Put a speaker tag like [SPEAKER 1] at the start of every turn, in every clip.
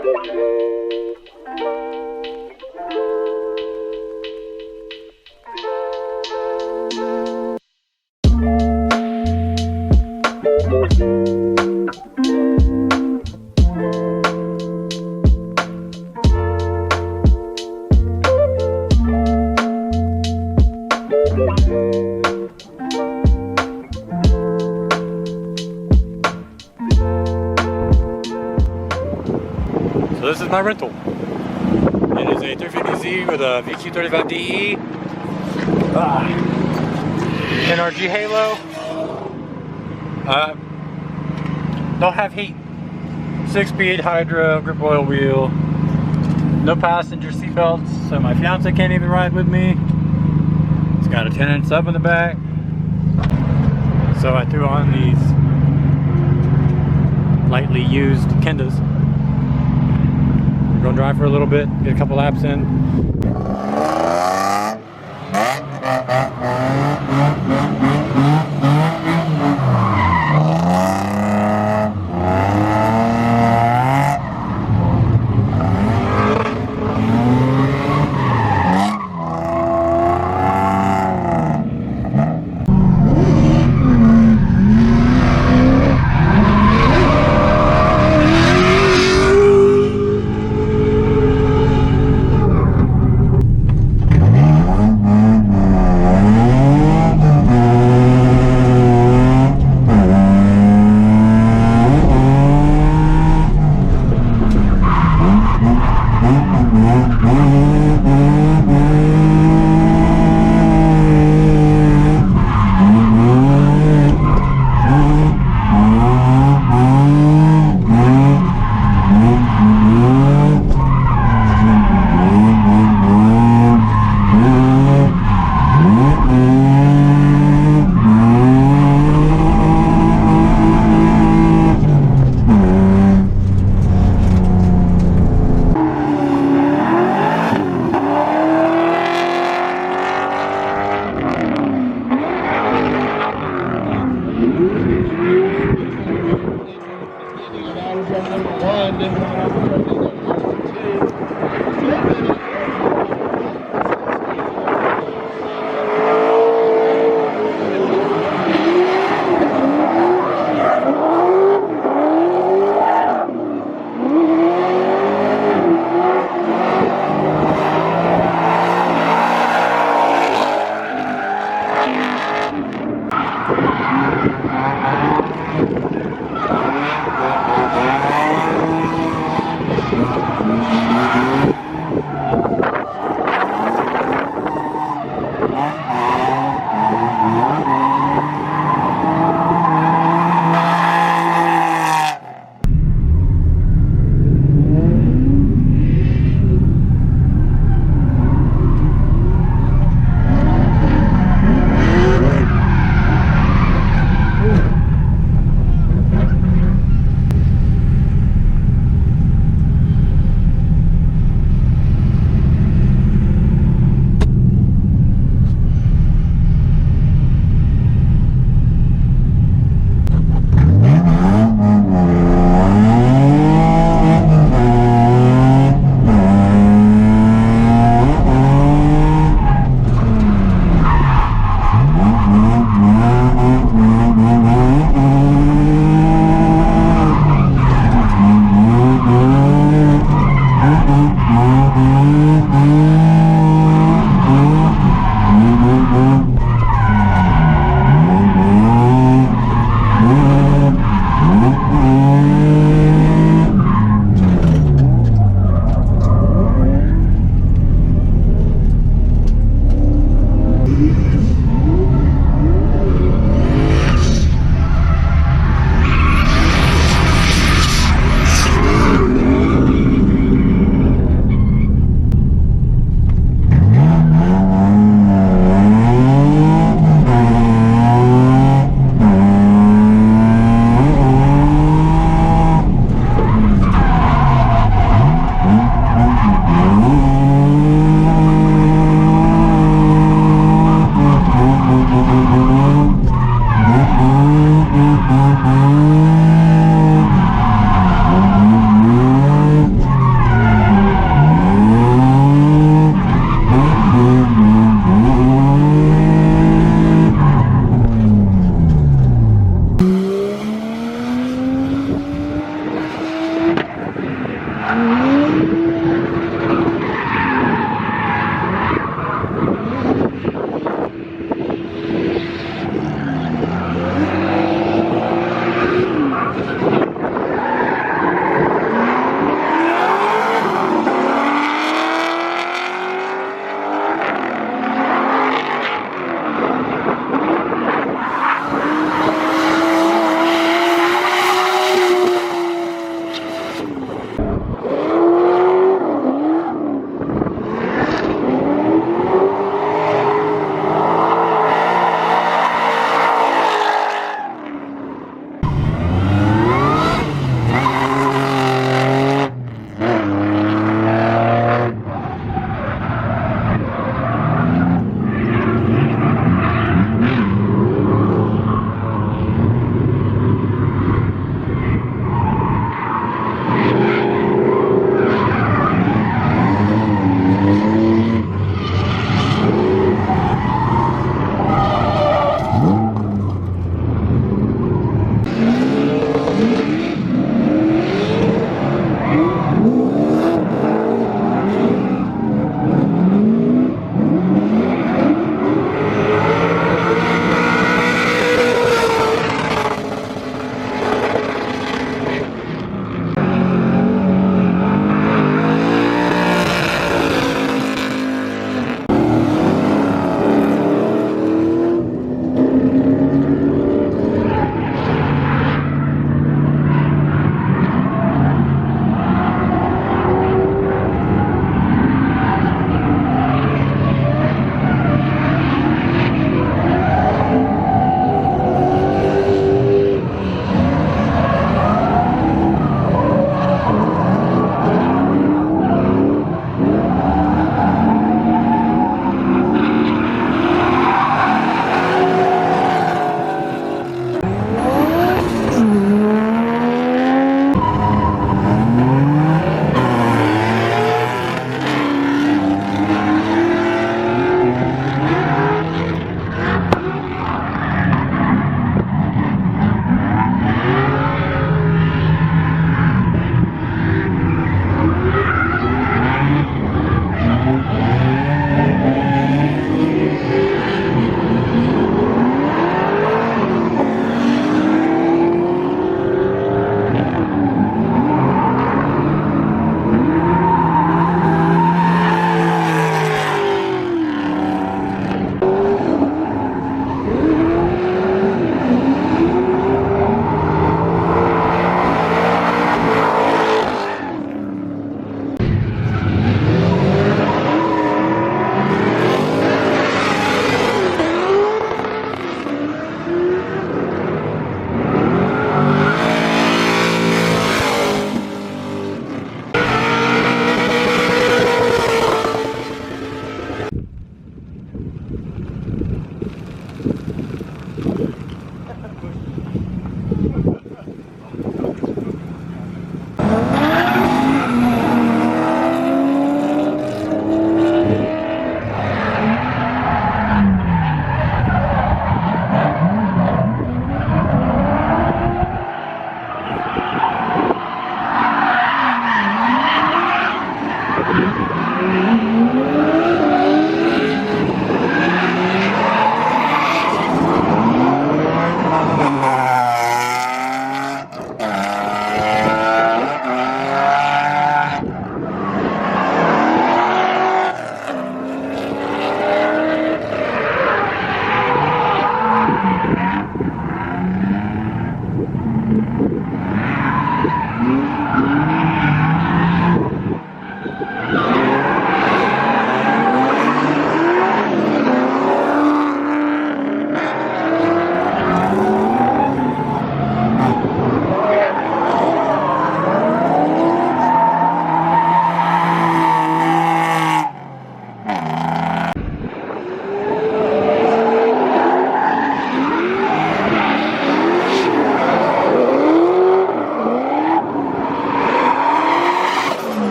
[SPEAKER 1] So this is my rental. It is a 350Z with a VQ35DE, NRG Halo. Don't have heat. 6-speed hydro grip oil wheel. No passenger seat belts, so my fiance can't even ride with me. It's got a 10-inch sub in the back. So I threw on these lightly used Kendas. We're gonna drive for a little bit, get a couple laps in.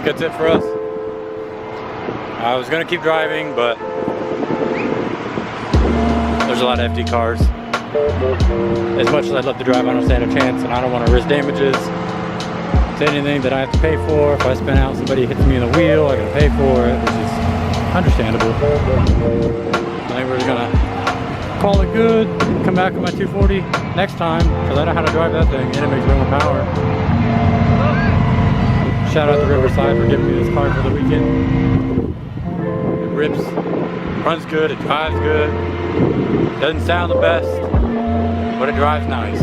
[SPEAKER 1] that's it for us. I was gonna keep driving, but there's a lot of FD cars. As much as I'd love to drive, I don't stand a chance, and I don't want to risk damages to anything that I have to pay for. If I spin out, somebody hits me in the wheel, I gotta pay for it, which is understandable. I think we're just gonna call it good, come back with my 240 next time, because I know how to drive that thing, and it makes way more power. Shout out to Riverside for giving me this car for the weekend. It rips, runs good, it drives good, doesn't sound the best, but it drives nice.